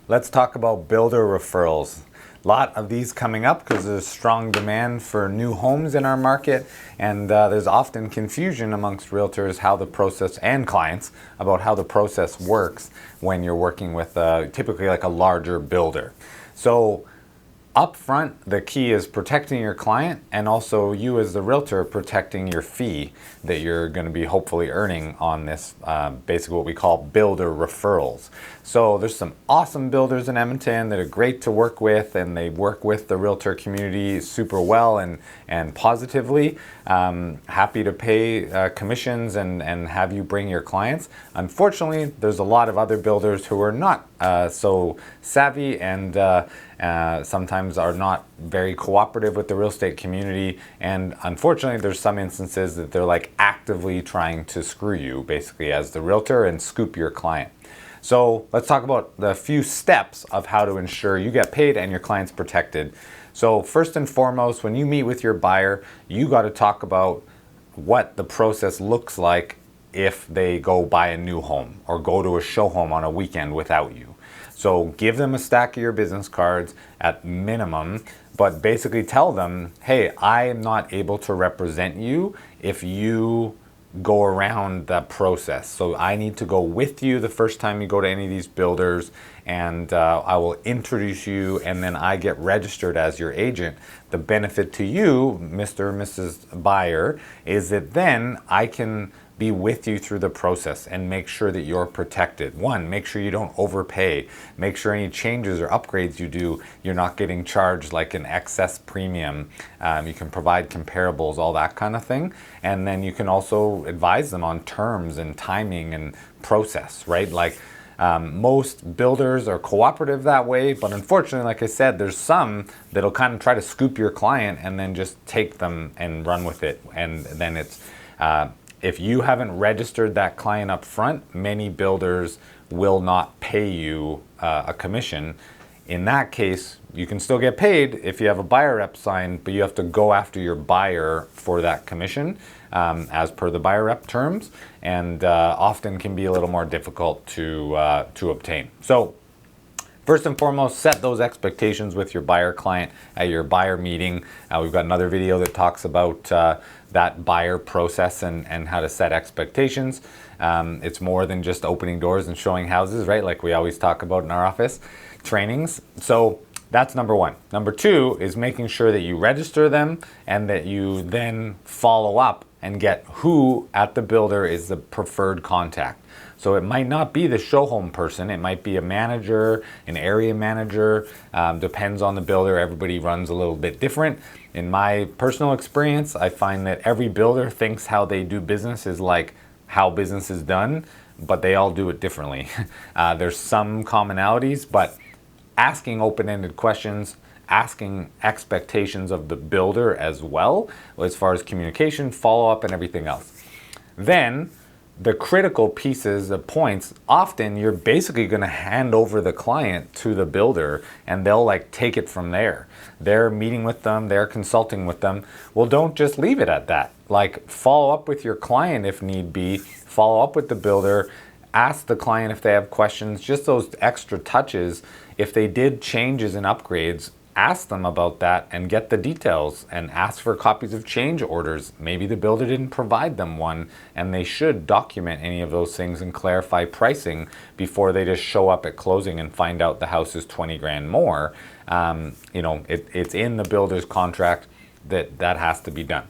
Let's talk about builder referrals. A lot of these coming up because there's strong demand for new homes in our market, and there's often confusion amongst realtors how the process and clients about how the process works when you're working with typically like a larger builder. So up front, the key is protecting your client and also you as the realtor protecting your fee that you're going to be hopefully earning on this, basically what we call builder referrals. So there's some awesome builders in Edmonton that are great to work with, and they work with the realtor community super well and positively. Happy to pay commissions and have you bring your clients. Unfortunately, there's a lot of other builders who are not so savvy and sometimes are not very cooperative with the real estate community, and unfortunately there's some instances that they're like actively trying to screw you basically as the realtor and scoop your client. So let's talk about the few steps of how to ensure you get paid and your client's protected. So first and foremost, when you meet with your buyer, you got to talk about what the process looks like if they go buy a new home or go to a show home on a weekend without you. So give them a stack of your business cards at minimum, but basically tell them, hey, I am not able to represent you if you go around that process. So I need to go with you the first time you go to any of these builders, and I will introduce you, and then I get registered as your agent. The benefit to you, Mr. or Mrs. Buyer, is that then I can be with you through the process and make sure that you're protected. One, make sure you don't overpay. Make sure any changes or upgrades you do, you're not getting charged like an excess premium. You can provide comparables, all that kind of thing. And then you can also advise them on terms and timing and process, right? Like most builders are cooperative that way, but unfortunately, like I said, there's some that'll kind of try to scoop your client and then just take them and run with it. And then it's, if you haven't registered that client up front, many builders will not pay you a commission. In that case, you can still get paid if you have a buyer rep signed, but you have to go after your buyer for that commission as per the buyer rep terms, and often can be a little more difficult to obtain. So first and foremost, set those expectations with your buyer client at your buyer meeting. We've got another video that talks about that buyer process and how to set expectations. It's more than just opening doors and showing houses, right? Like we always talk about in our office trainings. So that's number one. Number two is making sure that you register them and that you then follow up and get who at the builder is the preferred contact. So it might not be the show home person, it might be a manager, an area manager, depends on the builder. Everybody runs a little bit different. In my personal experience, I find that every builder thinks how they do business is like how business is done, but they all do it differently. There's some commonalities, but asking open-ended questions, asking expectations of the builder as well, as far as communication, follow-up, and everything else. Then, the critical pieces, the points, often you're basically going to hand over the client to the builder and they'll like take it from there. They're meeting with them, they're consulting with them. Well, don't just leave it at that. Like follow up with your client if need be, follow up with the builder, ask the client if they have questions, just those extra touches. If they did changes and upgrades, ask them about that and get the details and ask for copies of change orders. Maybe the builder didn't provide them one, and they should document any of those things and clarify pricing before they just show up at closing and find out the house is 20 grand more. It's in the builder's contract that has to be done.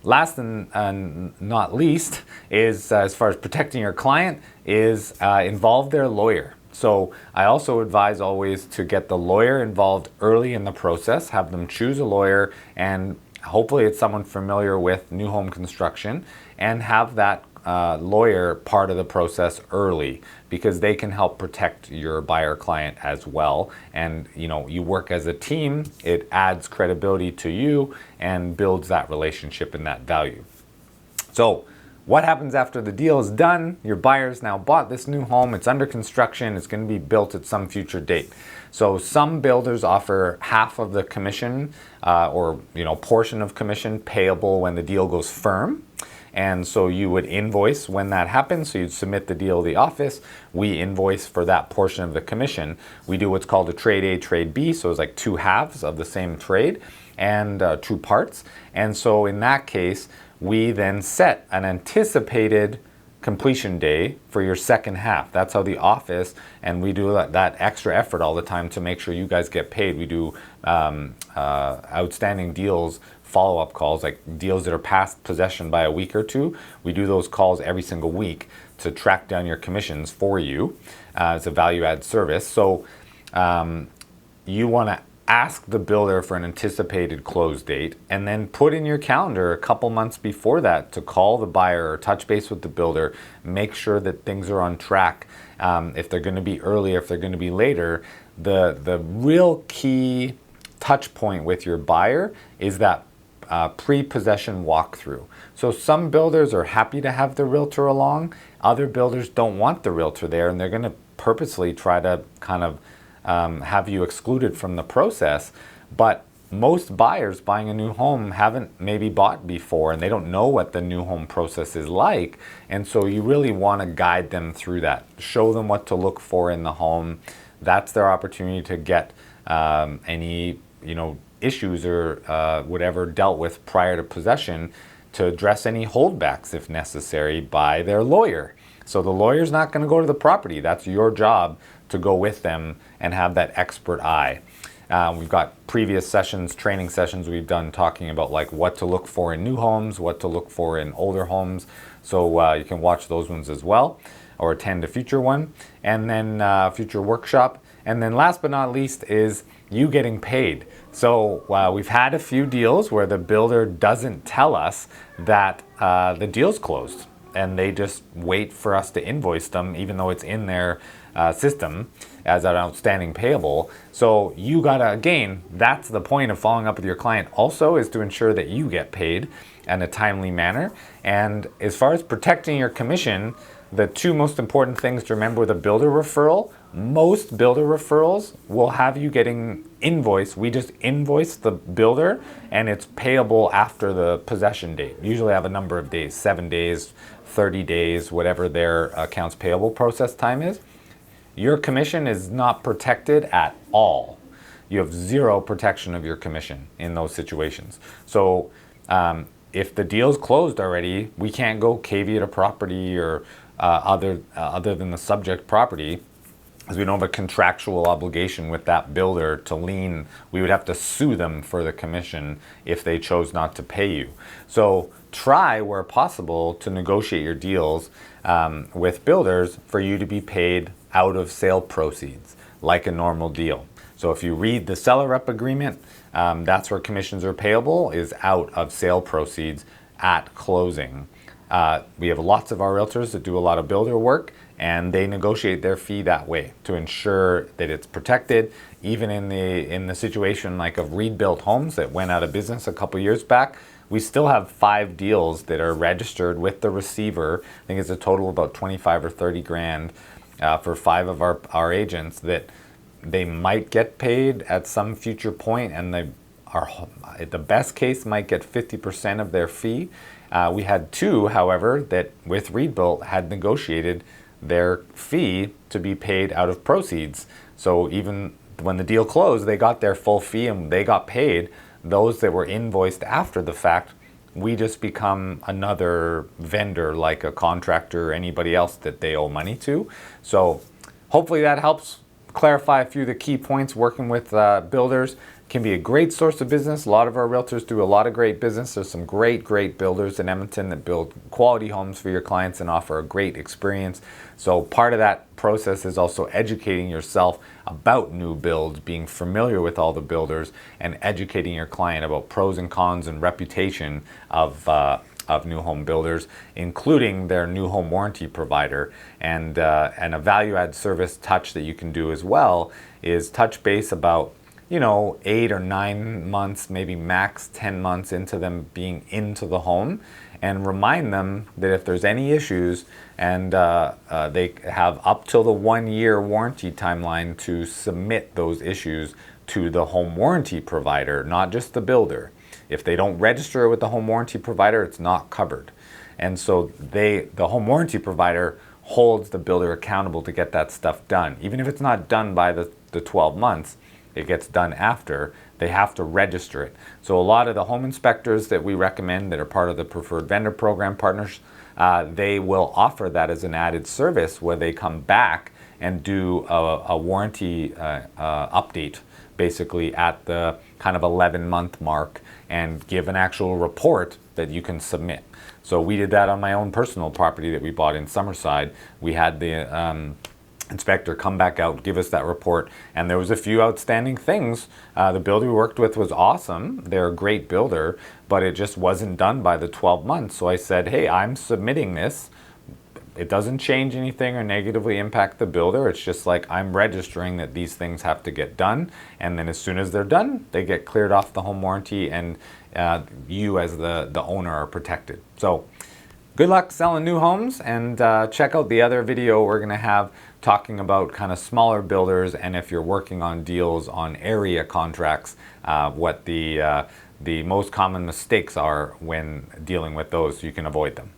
Last and not least is, as far as protecting your client, is involve their lawyer. So I also advise always to get the lawyer involved early in the process, have them choose a lawyer, and hopefully it's someone familiar with new home construction, and have that lawyer part of the process early, because they can help protect your buyer client as well. And you work as a team, it adds credibility to you and builds that relationship and that value. So what happens after the deal is done? Your buyer's now bought this new home, it's under construction, it's going to be built at some future date. So some builders offer half of the commission or portion of commission payable when the deal goes firm. And so you would invoice when that happens. So you'd submit the deal to the office. We invoice for that portion of the commission. We do what's called a trade A, trade B. So it's like two halves of the same trade and two parts. And so in that case, we then set an anticipated completion day for your second half. That's how the office, and we do that extra effort all the time to make sure you guys get paid. We do outstanding deals, follow-up calls, like deals that are past possession by a week or two. We do those calls every single week to track down your commissions for you as a value-add service. So you want to ask the builder for an anticipated close date, and then put in your calendar a couple months before that to call the buyer or touch base with the builder, make sure that things are on track. If they're going to be early, if they're going to be later, the real key touch point with your buyer is that pre-possession walkthrough. So some builders are happy to have the realtor along, other builders don't want the realtor there, and they're going to purposely try to kind of have you excluded from the process. But most buyers buying a new home haven't maybe bought before, and they don't know what the new home process is like. And so you really want to guide them through that. Show them what to look for in the home. That's their opportunity to get any issues or whatever dealt with prior to possession, to address any holdbacks if necessary by their lawyer. So the lawyer's not going to go to the property. That's your job to go with them and have that expert eye. We've got previous sessions, training sessions we've done talking about like what to look for in new homes, what to look for in older homes. So you can watch those ones as well, or attend a future one, and then future workshop. And then last but not least is you getting paid. So we've had a few deals where the builder doesn't tell us that the deal's closed, and they just wait for us to invoice them, even though it's in their system as an outstanding payable. So you gotta, again, that's the point of following up with your client also, is to ensure that you get paid in a timely manner. And as far as protecting your commission, the two most important things to remember with a builder referral: most builder referrals will have you getting invoiced. We just invoice the builder and it's payable after the possession date. Usually have a number of days, 7 days, 30 days, whatever their accounts payable process time is. Your commission is not protected at all. You have zero protection of your commission in those situations. So if the deal's closed already, we can't go caveat a property or other than the subject property, because we don't have a contractual obligation with that builder to lien. We would have to sue them for the commission if they chose not to pay you. So try, where possible, to negotiate your deals with builders for you to be paid out of sale proceeds, like a normal deal. So if you read the seller rep agreement, that's where commissions are payable, is out of sale proceeds at closing. We have lots of our realtors that do a lot of builder work, and they negotiate their fee that way to ensure that it's protected. Even in the situation like of Reed Built Homes that went out of business a couple years back, we still have 5 deals that are registered with the receiver. I think it's a total of about 25 or 30 grand for 5 of our agents, that they might get paid at some future point, and they are, at the best case, might get 50% of their fee. We had 2, however, that with Reed Built had negotiated their fee to be paid out of proceeds. So even when the deal closed, they got their full fee and they got paid. Those that were invoiced after the fact, we just become another vendor, like a contractor or anybody else that they owe money to. So hopefully that helps clarify a few of the key points. Working with builders can be a great source of business. A lot of our realtors do a lot of great business. There's some great builders in Edmonton that build quality homes for your clients and offer a great experience. So part of that process is also educating yourself about new builds, being familiar with all the builders, and educating your client about pros and cons and reputation of new home builders, including their new home warranty provider. And a value-add service touch that you can do as well is touch base about 8 or 9 months, maybe max 10 months into them being into the home, and remind them that if there's any issues, and they have up till the 1-year warranty timeline to submit those issues to the home warranty provider, not just the builder. If they don't register with the home warranty provider, it's not covered. And so the home warranty provider holds the builder accountable to get that stuff done. Even if it's not done by the 12 months, it gets done after, they have to register it. So a lot of the home inspectors that we recommend that are part of the preferred vendor program partners, they will offer that as an added service where they come back and do a warranty update basically at the kind of 11-month mark and give an actual report that you can submit. So we did that on my own personal property that we bought in Summerside. We had the inspector come back out, give us that report, and there was a few outstanding things. The builder we worked with was awesome. They're a great builder, but it just wasn't done by the 12 months. So I said, hey, I'm submitting this. It doesn't change anything or negatively impact the builder. It's just like I'm registering that these things have to get done. And then as soon as they're done, they get cleared off the home warranty, and you as the owner are protected. So good luck selling new homes, and check out the other video we're going to have talking about kind of smaller builders, and if you're working on deals on area contracts, what the most common mistakes are when dealing with those so you can avoid them.